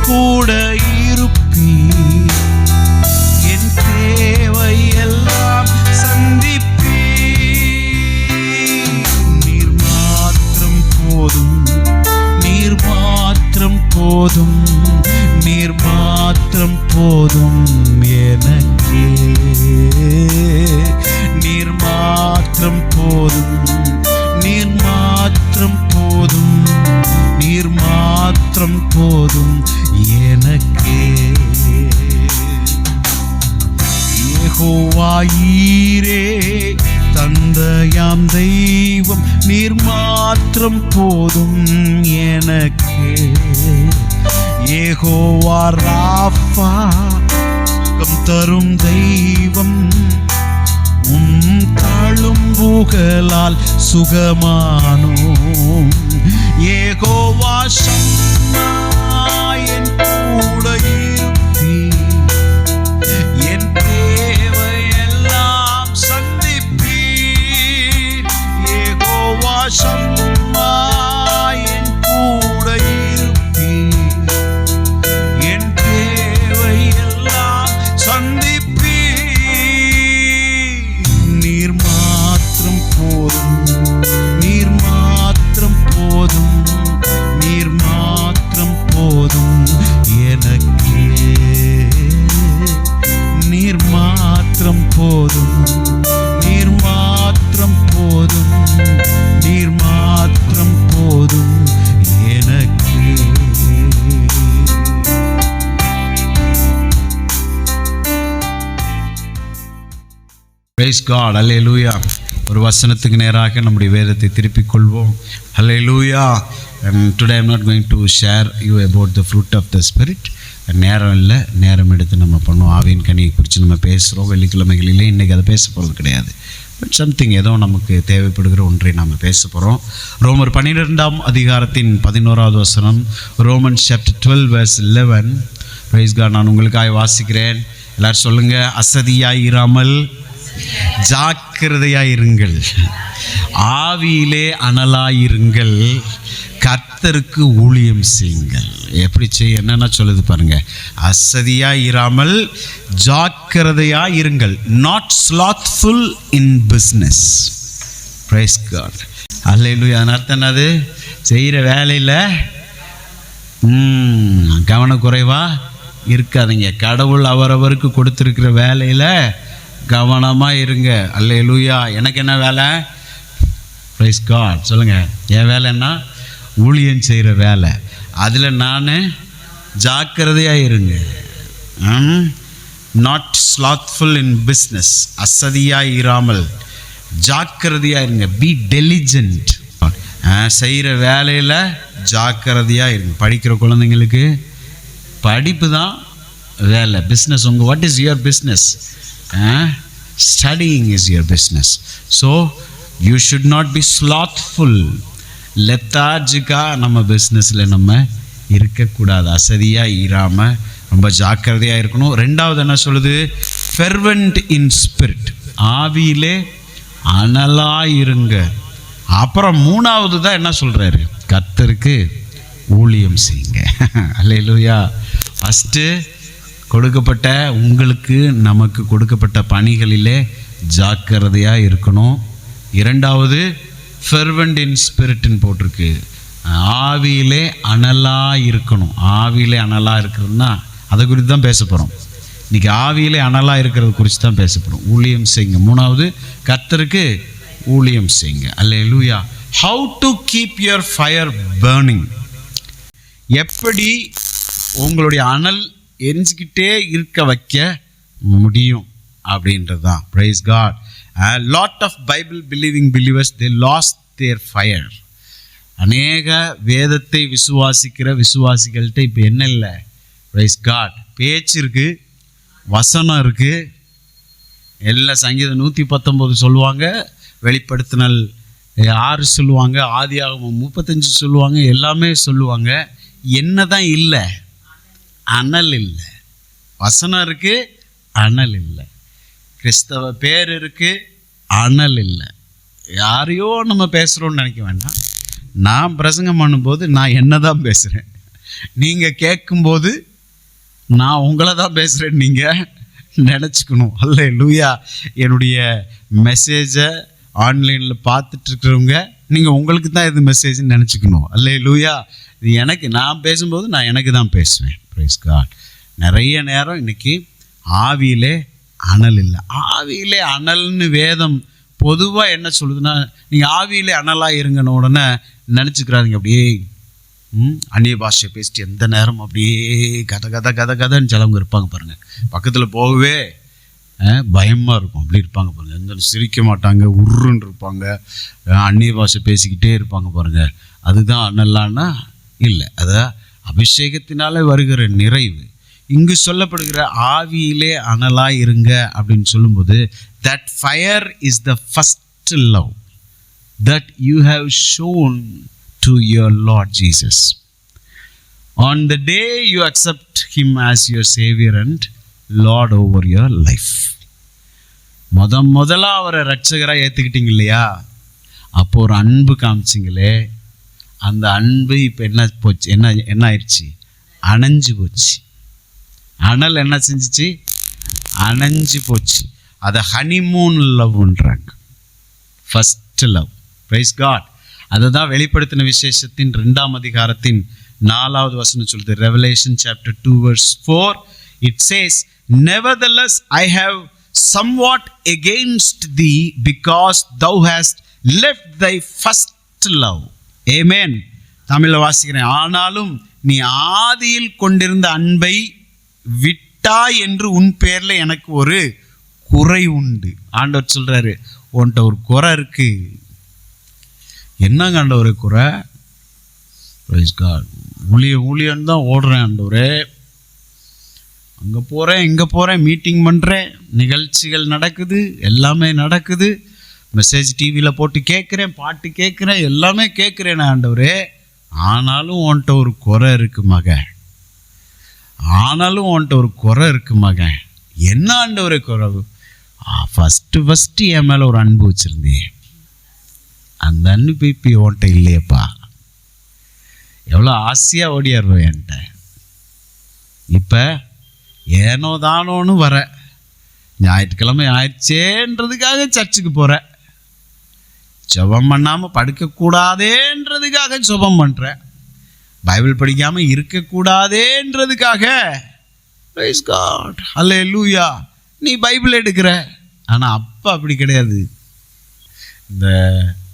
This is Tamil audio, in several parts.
கூட இருப்பீர். என் தேவை எல்லாம் சந்திப்பீர். நீர் மாத்திரம் போதும், நீர் மாத்திரம் போதும், நீர் மாத்திரம் போதும் எனக்கே. நீர் மாத்திரம் போதும், நீர் மாத்திரம் போதும், நீர் மாத்திரம் போதும் எனக்கே. யெகோவா ஈரே தந்தையாம் தெய்வம், நீர் மாத்திரம் போதும் எனக்கே. யெகோவா ராஃபா சுகம் தரும் தெய்வம், தழும்புகளால் சுகமானோம். யெகோவா ஷம்மா என் கூட இருப்பீர். என் தேவை எல்லாம் சந்திப்பீர். யெகோவா ஷம்மா என் கூட இருப்பீர். என் தேவை எல்லாம் சந்திப்பீர். நீர் மாத்திரம் போதும், நீர் மாத்திரம் போதும், நீர் மாத்திரம் போதும் எனக்கே. நீர் மாத்திரம் போதும், நீர் மாத்திரம் போதும், நீர் மாத்திரம் போதும் எனக்கே. Praise God, hallelujah. ஒரு வசனத்துக்கு நேராக நம்முடைய வேதத்தை திருப்பிக் கொள்வோம். Hallelujah. And today I am not going to share you about the fruit of the spirit. நேரம் இல்லை, நேரம் எடுத்து நம்ம பண்ணுவோம். ஆவியின் கனியை குறித்து நம்ம பேசுகிறோம் வெள்ளிக்கிழமைகளிலே. இன்றைக்கி அதை பேச போகிறது கிடையாது. பட் சம்திங் ஏதோ நமக்கு தேவைப்படுகிற ஒன்றை நாம் பேச போகிறோம். ரோமர் 12ஆம் அதிகாரத்தின் 11வது வசனம். Romans chapter 12 verse 11. Praise God. நான் உங்களுக்காக வாசிக்கிறேன். எல்லாரும் சொல்லுங்கள். அசதியாயிராமல் ஜாக்கிரதையாயிருங்கள், ஆவியிலே அனலாயிருங்கள், கர்த்தருக்கு ஊழியம் செய்யுங்கள். எப்படி செய்ய என்னென்ன சொல்லுது பாருங்க. அசதியாயிராமல் ஜாக்கிரதையாயிருங்கள். Not slothful in business. Praise God, அல்லேலூயா. அதன் அர்த்தம் என்னது? செய்கிற வேலையில் கவனக்குறைவாக இருக்காதீங்க. கடவுள் அவரவருக்கு கொடுத்துருக்கிற வேலையில் கவனமாக இருங்க. அல்லேலூயா. எனக்கு என்ன வேலை? Praise God. சொல்லுங்கள். என் வேலைன்னா ஊழியம் செய்கிற வேலை. அதில் நான் ஜாக்கிரதையாக இருங்க. Not slothful in business. அசதியாக இராமல் ஜாக்கிரதையாக இருங்க. Be diligent. செய்கிற வேலையில் ஜாக்கிரதையாக இருங்க. படிக்கிற குழந்தைங்களுக்கு படிப்பு தான் வேலை. பிஸ்னஸ் உங்கள் what is your business? Studying is your business. So you should not be slothful. லெத்தார்ஜிக்கா நம்ம பிஸ்னஸில் நம்ம இருக்கக்கூடாது. அசதியாக இராமல் ரொம்ப ஜாக்கிரதையாக இருக்கணும். ரெண்டாவது என்ன சொல்லுது? ஃபெர்வென்ட் இன் ஸ்பிரிட். ஆவியிலே அனலாக இருங்க. அப்புறம் மூணாவது தான் என்ன சொல்கிறாரு? கர்த்தருக்கு ஊழியம் செய்யுங்க. அல்லேலூயா. ஃபஸ்ட்டு கொடுக்கப்பட்ட உங்களுக்கு நமக்கு கொடுக்கப்பட்ட பணிகளிலே ஜாக்கிரதையாக இருக்கணும். இரண்டாவது ஃபெர்வென்ட் இன் ஸ்பிரிட்னு போட்டிருக்கு. ஆவியிலே அனலாக இருக்கணும். ஆவியிலே அனலாக இருக்கிறதுனா அதை குறித்து தான் பேச போகிறோம். இன்றைக்கி ஆவியிலே அனலாக இருக்கிறது குறித்து தான் பேச போகிறோம். ஊழியம் செய்யுங்க. மூணாவது கர்த்தருக்கு ஊழியம் செய்யுங்க. அல்லேலூயா. How to keep your fire burning. எப்படி உங்களுடைய அனல் எரிஞ்சிக்கிட்டே இருக்க வைக்க முடியும் அப்படின்றது தான். Praise God. Lot of Bible believing believers they lost their fire. அநேக வேதத்தை விசுவாசிக்கிற விசுவாசிகள்கிட்ட இப்போ என்ன இல்லை? Praise God. பேச்சு இருக்குது, வசனம் இருக்குது, எல்லா சங்கீதம் 119 சொல்லுவாங்க, வெளிப்படுத்தினல் 6 சொல்லுவாங்க, ஆதியாகமம் 35 சொல்லுவாங்க, எல்லாமே சொல்லுவாங்க. என்ன தான் இல்லை? அனல் இல்லை. வசனம் இருக்குது, அனல் இல்லை. கிறிஸ்தவ பேர் இருக்குது, அனல் இல்லை. யாரையோ நம்ம பேசுகிறோன்னு நினைக்க வேண்டாம். நான் பிரசங்கம் பண்ணும்போது நான் என்ன தான் பேசுகிறேன். நீங்கள் கேட்கும்போது நான் உங்களை தான் பேசுகிறேன்னு நீங்கள் நினச்சிக்கணும். அல்லேலூயா. என்னுடைய மெசேஜை ஆன்லைனில் பார்த்துட்ருக்கிறவங்க நீங்கள் உங்களுக்கு தான் இது மெசேஜ்னு நினச்சிக்கணும். அல்லேலூயா. இது எனக்கு, நான் பேசும்போது நான் எனக்கு தான் பேசுவேன். Praise God. நிறைய நேரம் இன்றைக்கி ஆவியிலே அனல் இல்லை. ஆவியிலே அனல்னு வேதம் பொதுவாக என்ன சொல்லுதுன்னா, நீங்கள் ஆவியிலே அனலாக இருங்கன்னு உடனே நினச்சிக்கிறாருங்க அப்படியே அந்நிய பாஷையை பேசிட்டு எந்த நேரம் அப்படியே கதன்னு சிலவங்க இருப்பாங்க பாருங்கள். பக்கத்தில் போகவே பயமாக இருக்கும். அப்படி இருப்பாங்க பாருங்கள். எந்த சிரிக்க மாட்டாங்க, உருன்னு இருப்பாங்க, அந்நிய பாஷை பேசிக்கிட்டே இருப்பாங்க பாருங்கள். அதுதான் அனல்லான்னா இல்லை, அதான் அபிஷேகத்தினாலே வருகிற நிறைவு. இங்கு சொல்லப்படுகிற ஆவியிலே அனலாக இருங்க அப்படின்னு சொல்லும்போது, that fire is the first love that you have shown to your Lord Jesus. On the day you accept him as your Savior and Lord over your life. முதல்ல அவரை ரட்சகராக ஏற்றுக்கிட்டீங்க இல்லையா, அப்போ ஒரு அன்பு காமிச்சிங்களே, அந்த அன்பு இப்போ என்ன போச்சு, என்ன ஆயிடுச்சு, அணைஞ்சு போச்சு. அனல் என்ன செஞ்சிச்சு, அணைஞ்சு போச்சு. அதை ஹனிமூன் லவ்ன்றாங்க, ஃபஸ்ட் லவ். Praise God. அதை தான் வெளிப்படுத்தின விசேஷத்தின் 2ஆம் அதிகாரத்தின் 4வது வசனம் சொல்லுது. Revelation chapter 2 verse 4 it says, nevertheless I have somewhat against thee because thou hast left thy first love. Amen. தமிழில் வாசிக்கிறேன். ஆனாலும் நீ ஆதியில் கொண்டிருந்த அன்பை விட்டாய் என்று உன் பேர்ல எனக்கு ஒரு குறை உண்டு. ஆண்டவர் சொல்றாரு, உன்கிட்ட ஒரு குறை இருக்கு. என்னங்க ஆண்டவரே குறை? Praise God. ஊழியன் தான் ஓடுறேன் ஆண்டவரே, அங்கே போகிறேன் இங்கே போகிறேன், மீட்டிங் பண்ணுறேன், நிகழ்ச்சிகள் நடக்குது, எல்லாமே நடக்குது, மெசேஜ் டிவியில் போட்டு கேட்குறேன், பாட்டு கேட்குறேன், எல்லாமே கேட்குறேன் ஆண்டவரே. ஆனாலும் உன்கிட்ட ஒரு குறை இருக்கு மகன். ஆனாலும் உன்கிட்ட ஒரு குறை இருக்கு மகன். என்ன ஆண்டவரே குறை? ஃபஸ்ட்டு என் மேலே ஒரு அன்பு வச்சுருந்தே, அந்த அன்பு இப்போ உன்கிட்ட இல்லையப்பா. எவ்வளோ ஆசையாக ஓடியாருவேன் என்கிட்ட. இப்போ ஏனோ தானோன்னு வர, ஞாயிற்றுக்கிழமை ஆயிடுச்சேன்றதுக்காக சர்ச்சுக்கு போகிற, ஜெபம் பண்ணாமல் படுக்கக்கூடாதேன்றதுக்காக ஜெபம் பண்ணுறேன், பைபிள் படிக்காமல் இருக்கக்கூடாதேன்றதுக்காக. Price God. அல்லேலூயா. நீ பைபிள் எடுக்கிற. ஆனால் அப்பா அப்படி கிடையாது. இந்த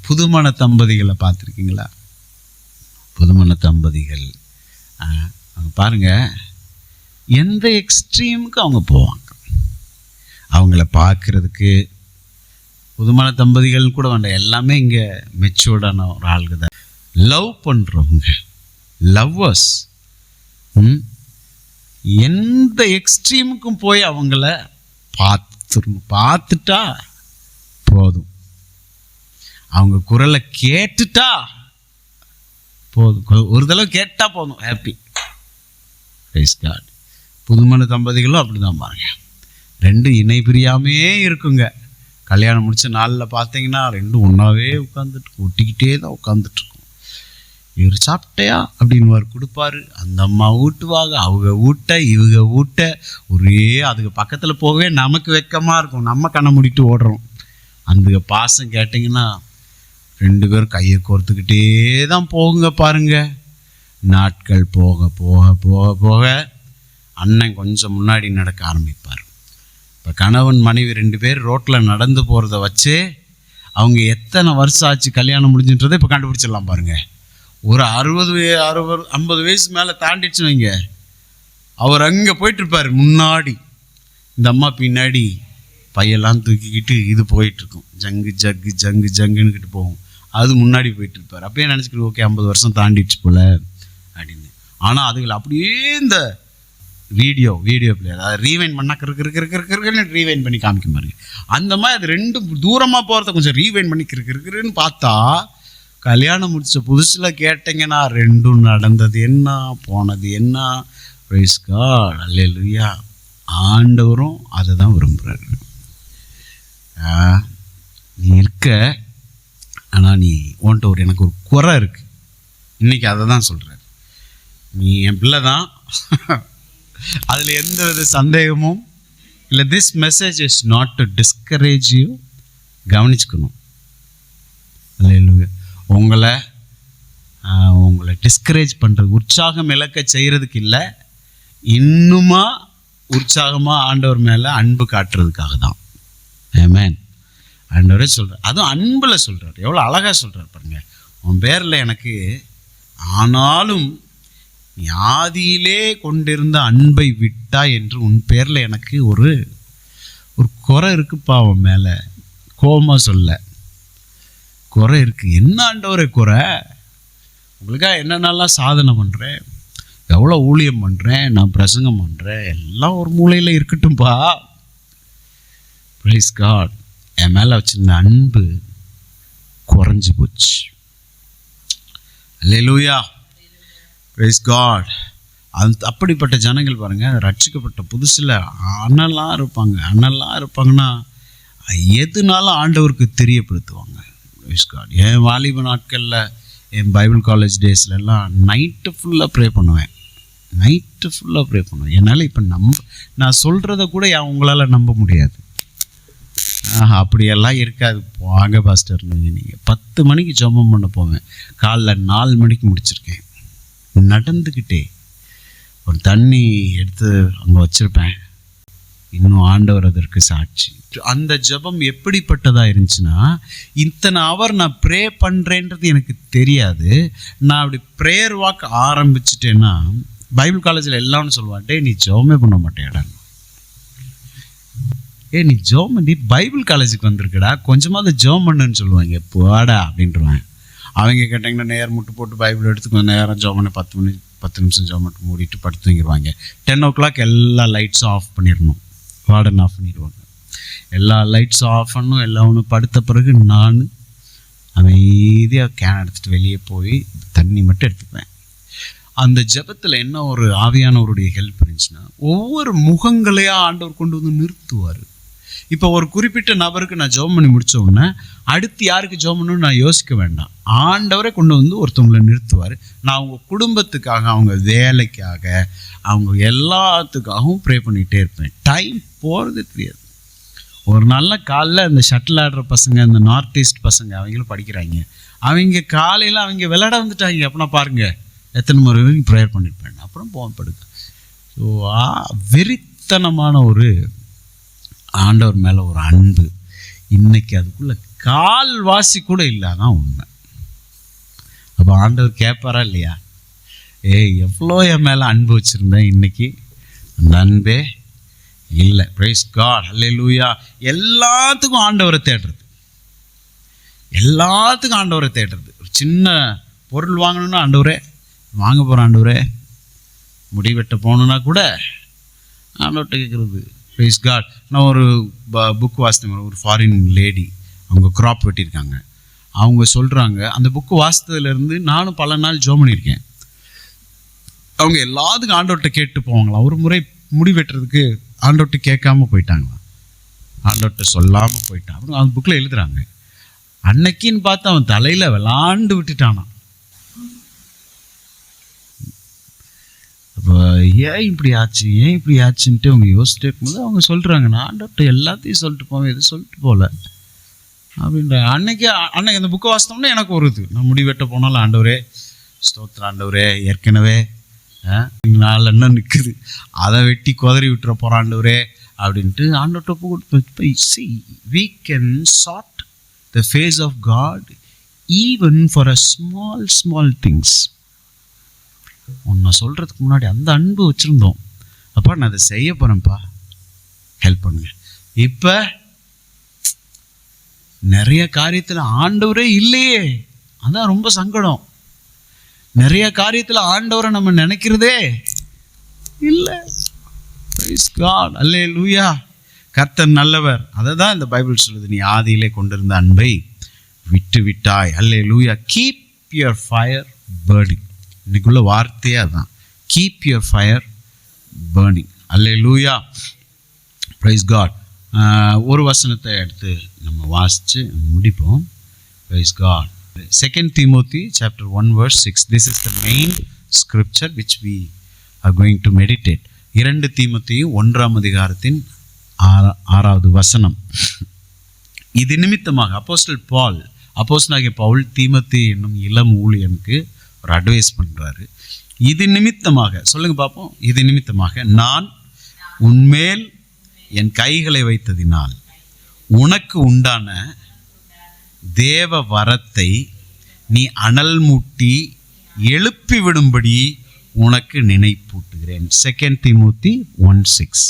புதுமண தம்பதிகளை பார்த்துருக்கீங்களா? புதுமண தம்பதிகள் அவங்க பாருங்கள், எந்த எக்ஸ்ட்ரீமுக்கு அவங்க போவாங்க. அவங்கள பார்க்குறதுக்கு புதுமண தம்பதிகள் கூட வேண்டாம், எல்லாமே இங்கே மெச்சூர்டான ஒரு ஆளுக்கு தான். லவ் பண்ணுறவங்க, லவ்வர்ஸ், எந்த எக்ஸ்ட்ரீமுக்கும் போய் அவங்கள பார்த்துட்டா போதும், அவங்க குரலை கேட்டுட்டா போதும், ஒரு தடவை கேட்டால் போதும், ஹாப்பி. Praise God. புதுமண தம்பதிகளும் அப்படி தான் பாருங்க, ரெண்டும் இணை பிரியாமே இருக்குங்க. கல்யாணம் முடிச்ச நாளில் பார்த்தீங்கன்னா ரெண்டும் ஒன்றாவே உட்காந்துட்டு ஒட்டிக்கிட்டே தான் உட்காந்துட்ருக்கும். இவர் சாப்பிட்டையா அப்படின்னு கொடுப்பாரு, அந்த அம்மா ஊட்டுவாங்க, அவங்க ஊட்ட இவங்க ஊட்ட, ஒரே அதுக்கு பக்கத்தில் போகவே நமக்கு வெக்கமாக இருக்கும், நம்ம கண்ணை மூடிட்டு ஓடுறோம். அந்த பாசம் கேட்டிங்கன்னா 2 பேரும் கையை கோர்த்துக்கிட்டே தான் போகுங்க பாருங்க. நாட்கள் போக போக போக போக அண்ணன் கொஞ்சம் முன்னாடி நடக்க ஆரம்பிப்பார். இப்போ கணவன் மனைவி 2 பேர் ரோட்டில் நடந்து போகிறத வச்சு அவங்க எத்தனை வருஷம் ஆச்சு கல்யாணம் முடிஞ்சுன்றதை இப்போ கண்டுபிடிச்சிடலாம் பாருங்கள். ஒரு 60-50 வயசு மேலே தாண்டிடுச்சுன்னு வைங்க, அவர் அங்கே போயிட்டுருப்பார் முன்னாடி, இந்த அம்மா பின்னாடி பையெல்லாம் தூக்கிக்கிட்டு இது போயிட்டுருக்கும், ஜங்குன்னுக்கிட்டு போகும், அது முன்னாடி போயிட்டுருப்பார். அப்பயே நினச்சிக்கிட்டு ஓகே 50 வருஷம் தாண்டிடுச்சு போல் அப்படின்னு. ஆனால் அதுகளை அப்படியே இந்த வீடியோ பிளேயர், அதாவது ரீவைண்ட் பண்ணால் கிறுன்னு ரீவைண்ட் பண்ணி காமிக்க பாருங்க. அந்த மாதிரி அது 2 தூரமாக போகிறத கொஞ்சம் ரீவைண்ட் பண்ணி கிறுன்னு பார்த்தா, கல்யாணம் முடிச்ச புதுசில் கேட்டிங்கன்னா 2 நடந்தது என்ன போனது என்ன. Praise God. அல்லேலூயா. ஆண்டவரும் அதை தான் விரும்புகிறாரு. நீ இருக்க, ஆனால் நீ உன்ட்ட எனக்கு ஒரு குறை இருக்குது. இன்றைக்கி அதை தான் சொல்கிறார். நீ என் பிள்ளை தான், அதில் எந்த வித சந்தேகமும் இல்லை. This message is not to discourage you. கவனிச்சுக்கணும், அல்லேலூயா. உங்களை டிஸ்கரேஜ் பண்ணுறது, உற்சாகம் இழக்க செய்கிறதுக்கு இல்லை, இன்னுமா உற்சாகமாக ஆண்டவர் மேலே அன்பு காட்டுறதுக்காக தான். ஆமென். ஆண்டவரே சொல்கிறார், அதுவும் அன்பில் சொல்கிறார். எவ்வளோ அழகாக சொல்கிறார் பாருங்க. உன் பேரில் எனக்கு ஆனாலும் நீ ஆதியிலே கொண்டிருந்த அன்பை விட்டா என்று உன் பேரில் எனக்கு ஒரு குறை இருக்குப்பா. அவன் மேலே கோபமாக சொல்ல, குறை இருக்குது. என்ன ஆண்டவரே குறை? உங்களுக்காக என்னென்னலாம் சாதனை பண்ணுறேன், எவ்வளோ ஊழியம் பண்ணுறேன், நான் பிரசங்கம் பண்ணுறேன், எல்லாம் ஒரு மூலையில் இருக்கட்டும்பா. Price God. என் மேலே வச்சிருந்த அன்பு குறைஞ்சி போச்சு. அல்லேலூயா, பிரைஸ் காட். அப்படிப்பட்ட ஜனங்கள் பாருங்கள், ரட்சிக்கப்பட்ட புதுசில் அண்ணெல்லாம் இருப்பாங்கன்னா எதுனாலும் ஆண்டவருக்கு தெரியப்படுத்துவாங்க. Price God. என் வாலிப நாட்களில், என் பைபிள் காலேஜ் டேஸ்லலாம் நைட்டு ஃபுல்லாக ப்ரே பண்ணுவேன். என்னால் இப்போ நான் சொல்கிறத கூட உங்களால் நம்ப முடியாது. அப்படியெல்லாம் இருக்காது. வாங்க பாஸ்டர்னு நீங்கள் 10 மணிக்கு ஜெபம் பண்ண போவேன். காலைல 4 மணிக்கு முடிச்சிருக்கேன். நடந்துக்கிட்டே ஒரு தண்ணி எடுத்து அங்கே வச்சுருப்பேன். இன்னும் ஆண்டவர் அதற்கு சாட்சி. அந்த ஜெபம் எப்படிப்பட்டதாக இருந்துச்சுன்னா, இத்தனை அவர் நான் ப்ரே பண்ணுறேன்றது எனக்கு தெரியாது. நான் அப்படி ப்ரேயர் வாக் ஆரம்பிச்சிட்டேன்னா, பைபிள் காலேஜில் எல்லாம்னு சொல்லுவான், டே நீ ஜெபமே பண்ண மாட்டேடா, நீ ஜெபம் பண்ணி பைபிள் காலேஜுக்கு வந்திருக்கடா, கொஞ்சமாவது ஜெபம் பண்ணுன்னு சொல்லுவாங்க. போடா அப்படின்ட்டுருவேன். அவங்க கேட்டாங்கன்னா நேரம் முட்டு போட்டு பைபிள் எடுத்து கொஞ்சம் நேரம் ஜெபம் பண்ணி 10 நிமிஷம் ஜெபம் மட்டும் மூடிட்டு படுத்து தூங்கிடுவாங்க. 10 o'clock எல்லா லைட்ஸும் ஆஃப் பண்ணிடணும். வார்டன் ஆஃப் பண்ணிடுவாங்க. எல்லா லைட்ஸும் ஆஃப் பண்ணும். எல்லாம் ஒன்று படுத்த பிறகு நான் அமைதியாக கேன் எடுத்துகிட்டு வெளியே போய் தண்ணி மட்டும் எடுத்துப்பேன். அந்த ஜெபத்தில் என்ன ஒரு ஆவியானவருடைய ஹெல்ப் இருந்துச்சுன்னா, ஒவ்வொரு முகங்களையாக ஆண்டவர் கொண்டு வந்து நிறுத்துவார். இப்போ ஒரு குறிப்பிட்ட நபருக்கு நான் ஜெபம் பண்ணி முடித்த உடனே அடுத்து யாருக்கு ஜெபம் பண்ணணும்னு நான் யோசிக்க வேண்டாம். ஆண்டவரை கொண்டு வந்து ஒருத்தவங்களை நிறுத்துவார். நான் அவங்க குடும்பத்துக்காக, அவங்க வேலைக்காக, அவங்க எல்லாத்துக்காகவும் ப்ரே பண்ணிகிட்டே இருப்பேன். டைம் போகிறது தெரியாது. ஒரு நல்ல காலைல இந்த ஷட்டில் ஆடுற பசங்க, இந்த நார்த் ஈஸ்ட் பசங்க, அவங்களும் படிக்கிறாங்க. அவங்க காலையில் அவங்க விளையாட வந்துட்டாங்க அப்படின்னா பாருங்கள் எத்தனை முறை வரைக்கும் ப்ரேயர் பண்ணியிருப்பேன். அப்புறம் போவேன் படுக்க. ஸோ வெறித்தனமான ஒரு ஆண்டவர் மேலே ஒரு அன்பு இன்னைக்கு அதுக்குள்ளே கால்வாசி கூட இல்லாதான் உண்மை. அப்போ ஆண்டவர் கேட்பாரா இல்லையா, எவ்வளோ என் மேலே அன்பு வச்சுருந்தேன், இன்னைக்கு அந்த அன்பே இல்லை. Praise God. அல்லேலூயா. எல்லாத்துக்கும் ஆண்டவரை தேடுறது, ஒரு சின்ன பொருள் வாங்கணும்னா ஆண்டவரே வாங்க போகிறேன், ஆண்டவரே முடிவெட்ட போகணுன்னா கூட ஆண்டவர்கிட்ட கேட்குறது. Praise God. நான் ஒரு புக் வாசித்தேன். ஒரு ஃபாரின் லேடி, அவங்க க்ராப் வெட்டியிருக்காங்க. அவங்க சொல்கிறாங்க, அந்த புக்கு வாசித்ததுலேருந்து நானும் பல நாள் ஜெபம் பண்ணியிருக்கேன். அவங்க எல்லாத்துக்கும் ஆண்டவர்கிட்ட கேட்டு போவாங்களாம். ஒரு முறை முடி வெட்டுறதுக்கு ஆண்டவர்கிட்ட கேட்காம போயிட்டாங்களாம், ஆண்டவர்கிட்ட சொல்லாமல் போயிட்டான். அப்புறம் அந்த புக்கில் எழுதுகிறாங்க, அன்னைக்கின்னு பார்த்து அவன் தலையில் விளாண்டு விட்டுட்டானான். அப்போ ஏன் இப்படி ஆச்சுன்ட்டு அவங்க யோசிச்சுட்டு இருக்கும்போது அவங்க சொல்கிறாங்க, நான் ஆண்டவர்கிட்ட எல்லாத்தையும் சொல்லிட்டு போவேன், எது சொல்லிட்டு போகல அப்படின்ற. அன்னைக்கு அந்த புக்கை வாசித்தோம்னா எனக்கு வருது, நான் முடிவெட்ட போனாலும் ஆண்டவரே ஸ்தோத்திரம், ஆண்டவரே ஏற்கனவே 4 எண்ணம் நிற்குது, அதை வெட்டி குதறி விட்டுற போகிறான் ஆண்டவரே அப்படின்ட்டு ஆண்டவர்கிட்ட கொடுத்து. see, we can sort the face of God even for a small things. நான் சொல்கிறதுக்கு முன்னாடி அந்த அன்பு வச்சுருந்தோம். அப்பா நான் அதை செய்ய போகிறேன்ப்பா, ஹெல்ப் பண்ணுங்க. இப்போ நிறைய காரியத்தில் ஆண்டவரே இல்லையே, அதான் ரொம்ப சங்கடம். நிறைய காரியத்தில் ஆண்டவரை நம்ம நினைக்கிறதே இல்லை. Praise God. அல்லேலூயா. கர்த்தர் நல்லவர். அதை தான் இந்த பைபிள் சொல்லுது, நீ ஆதியிலே கொண்டிருந்த அன்பை விட்டு விட்டாய். அல்லேலூயா. Keep your fire burning. இன்னைக்குள்ள வார்த்தையே அதுதான், கீப் யுவர் ஃபயர் பர்னிங். அல்லேலூயா. Praise God. ஒரு வசனத்தை எடுத்து நம்ம வாசித்து முடிப்போம். Praise God. 2 Timothy chapter 1 verse 6. This is the main scripture which we are going to meditate. 2 தீமோத்தேயு 1:6 இது நிமித்தமாக அப்போஸ்தலனாகிய பவுல் தீமோத்தேயு என்னும் இளம் ஊழியனுக்கு ஒரு அட்வைஸ் பண்றாரு. இது நிமித்தமாக சொல்லுங்க பார்ப்போம். இது நிமித்தமாக நான் உன்மேல் என் கைகளை வைத்ததினால் உனக்கு உண்டான தேவ வரத்தை நீ அனல் மூட்டி எழுப்பி விடும்படி உனக்கு நினைப்பூட்டுகிறேன். 2 தீமோத்தி 1:6.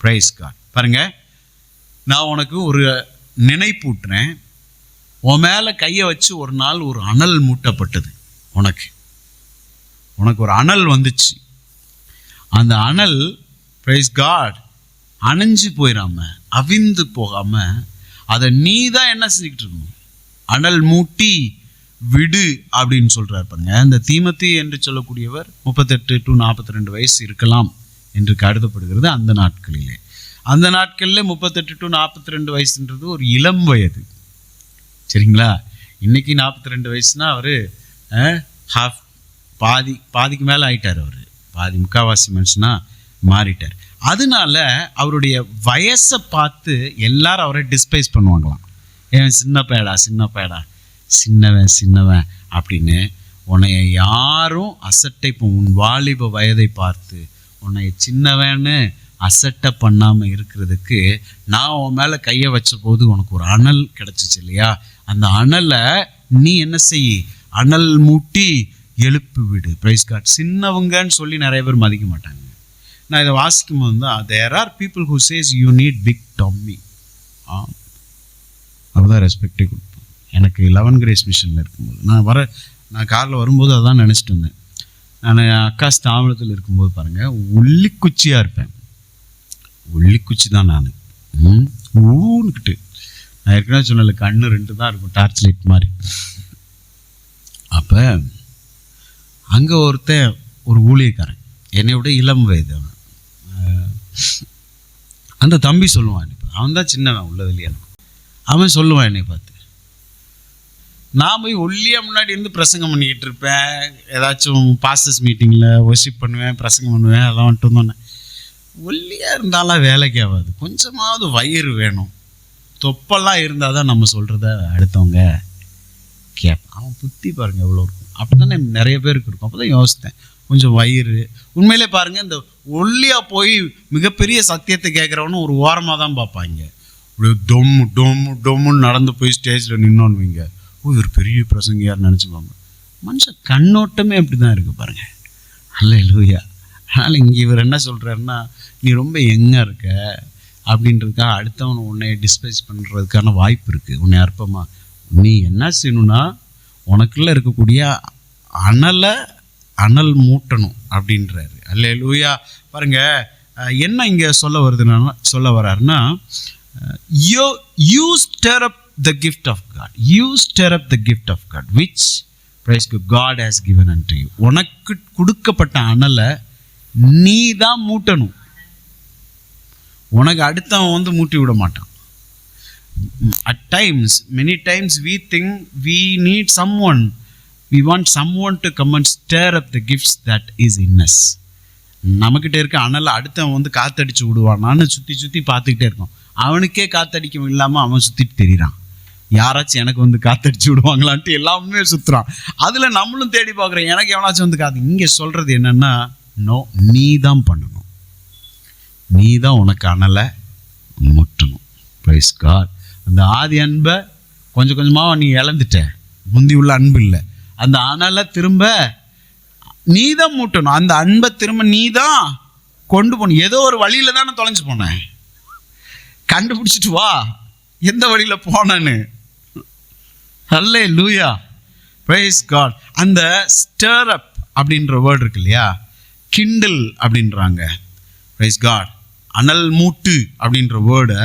Price God. பாருங்க, நான் உனக்கு ஒரு நினைப்பூட்டுறேன். உன் மேலே கையை வச்சு ஒரு நாள் ஒரு அனல் மூட்டப்பட்டது. உனக்கு ஒரு அனல் வந்துச்சு. அந்த அனல் பிரைஸ் காட் அணைஞ்சு போயிடாம அவிந்து போகாம அதை நீ தான் என்ன செஞ்சுக்கிட்டு இருக்கணும், அனல் மூட்டி விடு அப்படின்னு சொல்றாரு. பாருங்க, இந்த தீமோத்தேயு என்று சொல்லக்கூடியவர் 38 to 42 வயசு இருக்கலாம் என்று கருதப்படுகிறது. அந்த நாட்களில் 38 to 42 வயசுன்றது ஒரு இளம் வயது. சரிங்களா? இன்னைக்கு 42 வயசுனா அவரு பாதிக்கு மேலே ஆயிட்டார். அவர் முக்காவாசி மனுஷனா மாறிட்டார். அதனால அவருடைய வயசை பார்த்து எல்லாரும் அவரை டிஸ்பைஸ் பண்ணுவாங்களாம். ஏன் சின்ன பேடா சின்னவன் அப்படின்னு. உன்னை யாரும் அசட்டை உன் வாலிப வயதை பார்த்து உன்னை சின்னவன்னு அசட்டை பண்ணாமல் இருக்கிறதுக்கு நான் உன் மேலே கையை வச்ச போது உனக்கு ஒரு அனல் கிடச்சிச்சு இல்லையா? அந்த அனலை நீ என்ன செய், அனல் மூட்டி எழுப்பி விடு. Price God. சின்னவங்கன்னு சொல்லி நிறைய பேர் மதிக்க மாட்டாங்க. நான் இதை வாசிக்கும் போது தான் there are people who says you need big tummy. அப்போதான் ரெஸ்பெக்டே கொடுப்பேன். எனக்கு 11 கிரேஸ் மிஷனில் இருக்கும்போது நான் காரில் வரும்போது அதான் நினச்சிட்டு வந்தேன். நான் அக்கா ஸ்தாபனத்தில் இருக்கும்போது பாருங்கள், ஒல்லிக்குச்சியாக இருப்பேன். ஒல்லிக்குச்சி தான் நான். ஊன்னுக்கிட்டு நான் ஏற்கனவே சொன்னல, கண்ணு 2 தான் இருக்கும், டார்ச் லைட் மாதிரி. அப்போ அங்கே ஒரு ஊழியக்காரன், என்னை விட இளம் வயது. அந்த தம்பி சொல்லுவான், அவன் தான் சின்னவன் உள்ளதுலையே. அவன் சொல்லுவான் என்னை பார்த்து, நான் போய் ஒல்லியாக முன்னாடி இருந்து பிரசங்கம் பண்ணிக்கிட்டு இருப்பேன். ஏதாச்சும் பாஸ்டர்ஸ் மீட்டிங்கில் வொர்ஷிப் பண்ணுவேன், பிரசங்கம் பண்ணுவேன். அதெல்லாம் வந்துட்டு வந்தோன்னே, ஒல்லியாக இருந்தாலும் வேலைக்கு ஆகாது, கொஞ்சமாவது வயிறு வேணும், தொப்பெல்லாம் இருந்தால் தான் நம்ம சொல்கிறத அடுத்தவங்க கேட்பேன். அவன் புத்தி பாருங்கள் எவ்வளோ இருக்கும். அப்படி தானே நிறைய பேருக்கு இருக்கும். அப்போ தான் யோசித்தேன், கொஞ்சம் வயிறு. உண்மையிலே பாருங்கள், இந்த ஒல்லியாக போய் மிகப்பெரிய சத்தியத்தை கேட்குறவனும் ஒரு ஓரமாக தான் பார்ப்பாங்க. இப்படி டொம்முன்னு நடந்து போய் ஸ்டேஜில் நின்னோன்னுவீங்க, ஒரு பெரிய பிரசங்கியார் நினச்சிப்பாங்க. மனுஷன் கண்ணோட்டமே அப்படி தான் இருக்குது பாருங்கள். அல்லேலூயா. அதனால் இங்கே இவர் என்ன சொல்கிறாருன்னா, நீ ரொம்ப யங்காக இருக்க அப்படின்றதுக்காக அடுத்தவனை உன்னை டிஸ்பைஸ் பண்ணுறதுக்கான வாய்ப்பு இருக்குது. உன்னை அற்பமாக நீ என்ன செய்யணும்னா, உனக்குள்ளே இருக்கக்கூடிய அனல் மூட்டணும் அப்படின்றாரு. அல்லேலூயா. பாருங்க, என்ன இங்கே சொல்ல வர்றாருன்னா, you stir up the gift of God. You stir up the gift of God which praise God has given unto you. உனக்கு கொடுக்கப்பட்ட அனலை நீ தான் மூட்டணும். உனக்கு அடுத்தவன் மூட்டி விட மாட்டான். At times, many times we think we need someone. We want someone to come and stir up the gifts that is in us. நம்மக்கிட்ட இருக்க அனலை அடுத்தவன் காத்தடிச்சு விடுவானான்னு சுற்றி பார்த்துக்கிட்டே இருக்கோம். அவனுக்கே காத்தடிக்க இல்லாமல் அவன் சுற்றிட்டு தெரிகிறான். யாராச்சும் எனக்கு காத்தடிச்சு விடுவாங்களான்ட்டு எல்லாமே சுற்றுறான். அதில் நம்மளும் தேடி பார்க்குறோம், எனக்கு எவனாச்சும் காத்து. இங்கே சொல்கிறது என்னென்னா, நோ, நீ தான் பண்ணணும். நீ தான் உனக்கு அனலை முட்டணும். Price God. அந்த ஆதி அன்பை கொஞ்சம் கொஞ்சமாக நீ இழந்துட்ட. முந்தி உள்ள அன்பு இல்லை. அந்த அனலை திரும்ப நீ தான் மூட்டணும். அந்த அன்பை திரும்ப நீ தான் கொண்டு போகணும். ஏதோ ஒரு வழியில் தானே தொலைஞ்சு போனேன், கண்டுபிடிச்சிட்டு வா எந்த வழியில் போனேன்னு. அல்லேலூயா. Praise God. அந்த ஸ்டர் அப் அப்படின்ற வேர்டு இருக்கு இல்லையா, கிண்டில் அப்படின்றாங்க. Praise God. அனல் மூட்டு அப்படின்ற வேர்டை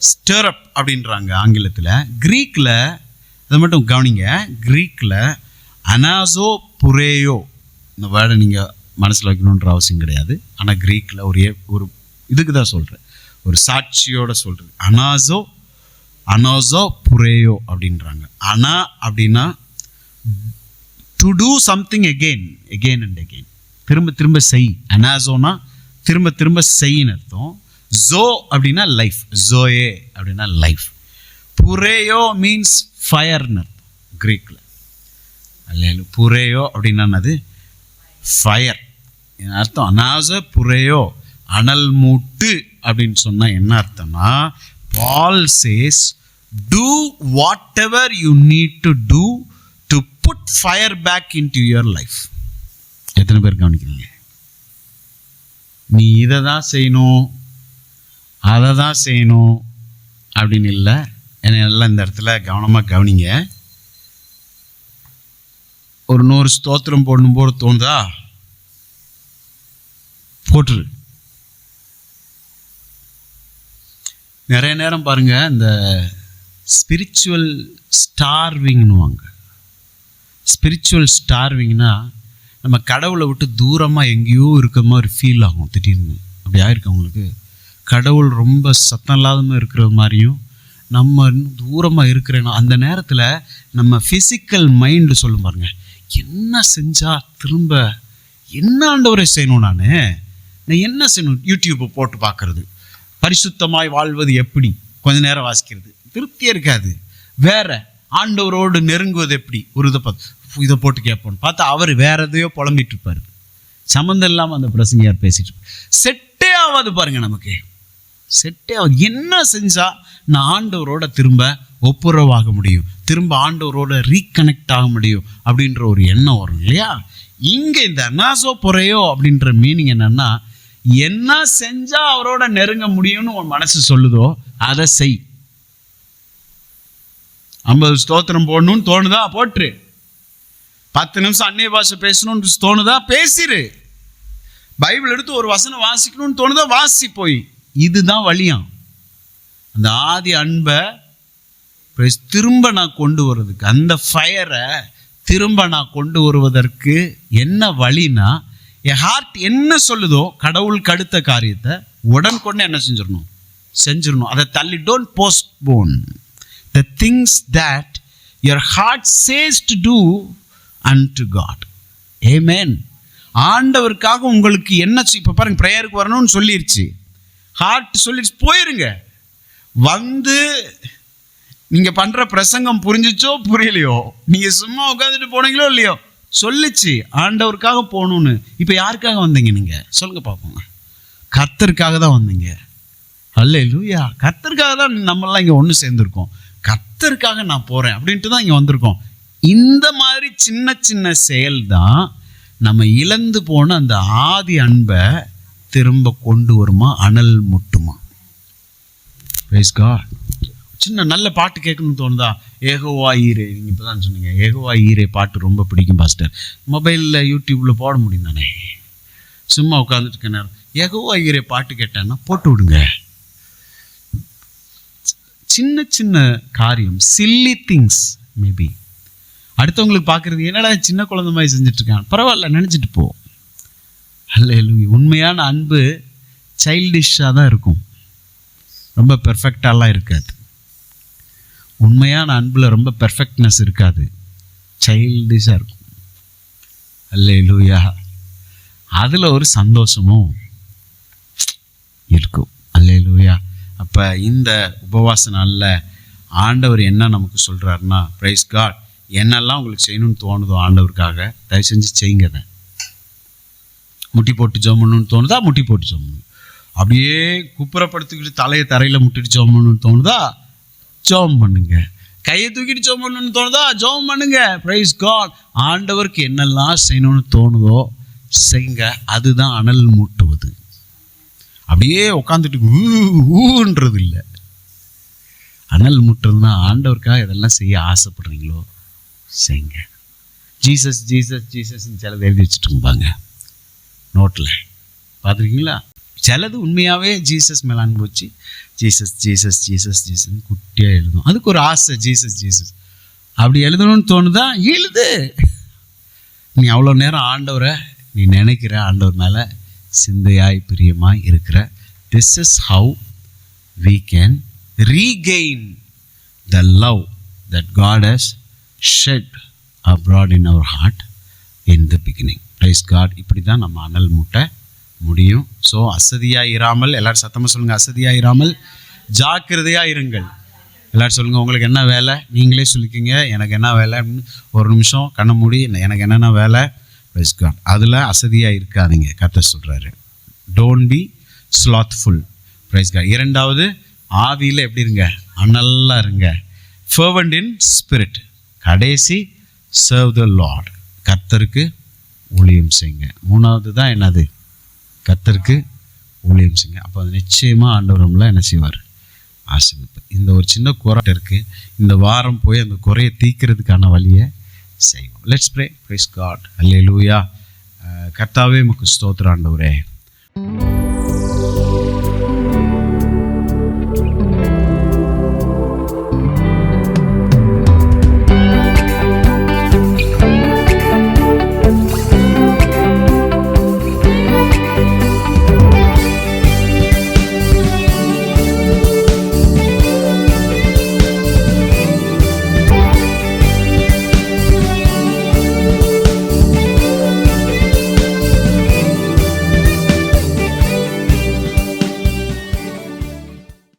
ஸ்டர் அப் அப்படின்றாங்க ஆங்கிலத்தில். கிரீக்கில் அதை மட்டும் கவனிங்க, கிரீக்கில் அனாசோ புரேயோ இந்த வேர்டை நீங்கள் மனசில் வைக்கணுன்ற அவசியம் கிடையாது. ஆனால் கிரீக்கில் ஒரு இதுக்கு தான் சொல்கிறேன், ஒரு சாட்சியோடு சொல்கிறது. அனாசோ புரேயோ அப்படின்றாங்க. அனா அப்படின்னா to do something again and again. திரும்ப திரும்ப செய். அனாசோனா திரும்ப திரும்ப செய்யின்னு அர்த்தம். ஜோ அப்படின்னா லைஃப், ஜோயே அப்படின்னா லைஃப். புரேயோ மீன்ஸ் ஃபயர்னு அர்த்தம் கிரீக்கில். அல்ல புரேயோ அப்படின்னா அது ஃபயர் அர்த்தம். அனாச புரேயோ அனல் மூட்டு அப்படின்னு சொன்னா என்ன அர்த்தம்னா, Paul says do whatever you need to do to put fire back into your life. எத்தனை பேர் கவனிக்கிறீங்க? நீ இதை தான் செய்யணும் அதை தான் செய்யணும் அப்படின்னு இல்லை. ஏன்னா எல்லாம் இந்த இடத்துல கவனமாக கவனிங்க. ஒரு 100 ஸ்தோத்திரம் போடணும் தோணுதா, போட்டுரு. நிறைய நேரம் பாருங்க, இந்த ஸ்பிரிச்சுவல் ஸ்டார்விங்னுவாங்க. ஸ்பிரிச்சுவல் ஸ்டார்விங்னா நம்ம கடவுளை விட்டு தூரமாக எங்கேயோ இருக்கிற மாதிரி ஃபீல் ஆகும் திடீர்னு. அப்படி ஆயிருக்கு அவங்களுக்கு? கடவுள் ரொம்ப சத்தம் இல்லாதமாக இருக்கிற மாதிரியும் நம்ம தூரமாக இருக்கிறேன்னா அந்த நேரத்தில் நம்ம ஃபிசிக்கல் மைண்டு சொல்லும் பாருங்க, என்ன செஞ்சால் திரும்ப என்ன ஆண்டவரை செய்யணும், நான் என்ன செய்யணும், யூடியூப்பை போட்டு பார்க்குறது. பரிசுத்தமாய் வாழ்வது எப்படி கொஞ்ச நேரம் வாசிக்கிறது திருப்தியே இருக்காது. வேற ஆண்டவரோடு நெருங்குவது எப்படி ஒரு இதை போட்டு கேட்போம் பார்த்தா அவர் வேற எதையோ புலம்பிட்டு இருப்பார். சம்மந்தம் இல்லாமல் அந்த பிரசங்கியார் பேசிட்டு இருப்பார். செட்டே ஆகாது பாருங்க, நமக்கு செட்டே ஆகுது. என்ன செஞ்சா நான் ஆண்டவரோட திரும்ப ஒப்புரவாக முடியும், திரும்ப ஆண்டவரோட ரீகனெக்ட் ஆக முடியும் அப்படின்ற ஒரு எண்ணம் வரும் இல்லையா? இங்கே இந்த அனாசோ பொறையோ அப்படின்ற மீனிங் என்னன்னா, என்ன செஞ்சா அவரோட நெருங்க முடியும்னு உன் மனசு சொல்லுதோ அதை செய். 50 ஸ்தோத்திரம் போடணும்னு தோணுதா, போட்டுரு. 10 நிமிஷம் அந்நிய பாஷை பேசணும்னு தோணுதா, பேசிரு. பைபிள் எடுத்து ஒரு வசனம் வாசிக்கணும்னு தோணுதா, வாசி போய். இதுதான் வழியாம். அந்த ஆதி அன்பை திரும்ப நான் கொண்டு வருவதற்கு, அந்த ஃபயரை திரும்ப நான் கொண்டு வருவதற்கு என்ன வழினா, என் ஹார்ட் என்ன சொல்லுதோ கடவுளுக்கு அடுத்த காரியத்தை உடன்கொண்டு என்ன செஞ்சிடணும். அதை தள்ளி, don't postpone the things that your heart says to do unto God. Amen. ஆண்டவருக்காக உங்களுக்கு என்ன, இப்போ பாருங்க, ப்ரேயருக்கு வரணும்னு சொல்லிருச்சு, ஹார்ட் சொல்லிடுச்சு, போயிருங்க. வந்து நீங்கள் பண்ணுற பிரசங்கம் புரிஞ்சிச்சோ புரியலையோ, நீங்கள் சும்மா உட்காந்துட்டு போனீங்களோ இல்லையோ, சொல்லிச்சு ஆண்டவருக்காக போகணுன்னு. இப்போ யாருக்காக வந்தீங்க நீங்கள் சொல்லுங்க பார்ப்போங்க? கர்த்தருக்காக தான் வந்தீங்க. அல்லேலூயா. கர்த்தருக்காக தான் நம்மளாம் இங்கே ஒன்று சேர்ந்துருக்கோம். கர்த்தருக்காக நான் போகிறேன் அப்படின்ட்டு தான் இங்கே வந்திருக்கோம். இந்த மாதிரி சின்ன சின்ன செயல் தான் நம்ம இழந்து போன அந்த ஆதி அன்பை திரும்ப கொண்டு வருமா, அனல் முட்டுமா. Price God. சின்ன நல்ல பாட்டு கேட்கணும்னு தோணுதா, ஏகோவா ஈரே. நீங்கள் இப்போ தான் சொன்னீங்க ஏகோவா ஈரே பாட்டு ரொம்ப பிடிக்கும் பாஸ்டர். மொபைலில் யூடியூப்பில் போட முடியும் தானே, சும்மா உட்காந்துட்டு இருக்க நேரம் ஏகோவா ஈரே பாட்டு கேட்டேன்னா போட்டு விடுங்க. சின்ன சின்ன காரியம், சில்லி திங்ஸ் மேபி. அடுத்தவங்களுக்கு பார்க்குறது என்னடா சின்ன குழந்தை மாதிரி செஞ்சிட்ருக்கான், பரவாயில்ல நினச்சிட்டு போ. அல்லேலூயா. உண்மையான அன்பு சைல்டிஷாக தான் இருக்கும், ரொம்ப பெர்ஃபெக்டாலாம் இருக்காது. உண்மையான அன்பில் ரொம்ப பெர்ஃபெக்ட்னஸ் இருக்காது, சைல்டிஷாக இருக்கும். அல்லேலூயா. அதில் ஒரு சந்தோஷமும் இருக்கும். அல்லேலூயா. அப்போ இந்த உபவாச நாளில் ஆண்டவர் என்ன நமக்கு சொல்கிறாருன்னா, பிரைஸ் காட், என்னெல்லாம் உங்களுக்கு செய்யணும்னு தோணுதோ ஆண்டவருக்காக தயவு செஞ்சு செய்யுங்க. அதை முட்டி போட்டு ஜெபம் பண்ணணும்னு தோணுதா, முட்டி போட்டு ஜெபம் பண்ணணும். அப்படியே குப்புறப்படுத்திக்கிட்டு தலையை தரையில் முட்டிட்டு ஜெபம் பண்ணணும்னு தோணுதா, ஜெபம் பண்ணுங்க. கையை தூக்கிட்டு ஜெபம் பண்ணணும்னு தோணுதா, ஜெபம் பண்ணுங்க. Praise God. ஆண்டவருக்கு என்னெல்லாம் செய்யணும்னு தோணுதோ செய்யுங்க. அதுதான் அனல் மூட்டுவது. அப்படியே உட்காந்துட்டு ஊன்றது இல்லை. அனல் மூட்டுறதுனா ஆண்டவருக்காக இதெல்லாம் செய்ய ஆசைப்படுறீங்களோ செய்யுங்க. ஜீசஸ் ஜீசஸ் ஜீசஸ்ன்னு சிலது எழுதி வச்சுட்டு இருப்பாங்க நோட்டில், பார்த்துருக்கீங்களா? சிலது உண்மையாகவே ஜீசஸ் மேலே அனுபவிச்சு ஜீசஸ் ஜீசஸ் ஜீசஸ் ஜீசஸ்ன்னு குட்டியாக எழுதும். அதுக்கு ஒரு ஆசை, ஜீசஸ் ஜீசஸ் அப்படி எழுதணும்னு தோணுதா, எழுது. நீ அவ்வளோ நேரம் ஆண்டவரை நீ நினைக்கிற, ஆண்டவர் மேலே சிந்தையாய் பிரியமாய் இருக்கிற. This is how we can regain the love that God has shed abroad in our heart in the beginning. Praise God. இப்படி தான் நம்ம அனல் மூட்ட முடியும். ஸோ அசதியாக இராமல், எல்லோரும் சத்தமாக சொல்லுங்கள், அசதியாக இராமல் ஜாக்கிரதையாக இருங்கள். எல்லோரும் சொல்லுங்கள், உங்களுக்கு என்ன வேலை? நீங்களே சொல்லிக்கிங்க, எனக்கு என்ன வேலை அப்படின்னு. ஒரு நிமிஷம் கண்ண மூடி, எனக்கு என்னென்ன வேலை. Praise God. அதில் அசதியாக இருக்காதீங்க, கர்த்தர் சொல்கிறாரு. Don't be slothful. Praise God. இரண்டாவது, ஆவியில் எப்படி இருங்க? அனலாக இருங்க. Fervent in spirit. கடைசி, சர்வ் த லார்ட். கர்த்தருக்கு ஊழியம் செய்யுங்க. மூணாவது தான் என்னது? கர்த்தருக்கு ஊழியம் செய்யுங்க. அப்போ அது நிச்சயமாக ஆண்டவர் நம்மளை என்ன செய்வார்? ஆசீர்வதிப்பார். இந்த ஒரு சின்ன குறை இருக்குது, இந்த வாரம் போய் அந்த குறையை தீர்க்கிறதுக்கான வழியை செய்வோம். Let's pray. Praise God. அல்லேலூயா. கர்த்தாவே உமக்கு ஸ்தோத்திரம் ஆண்டவரே.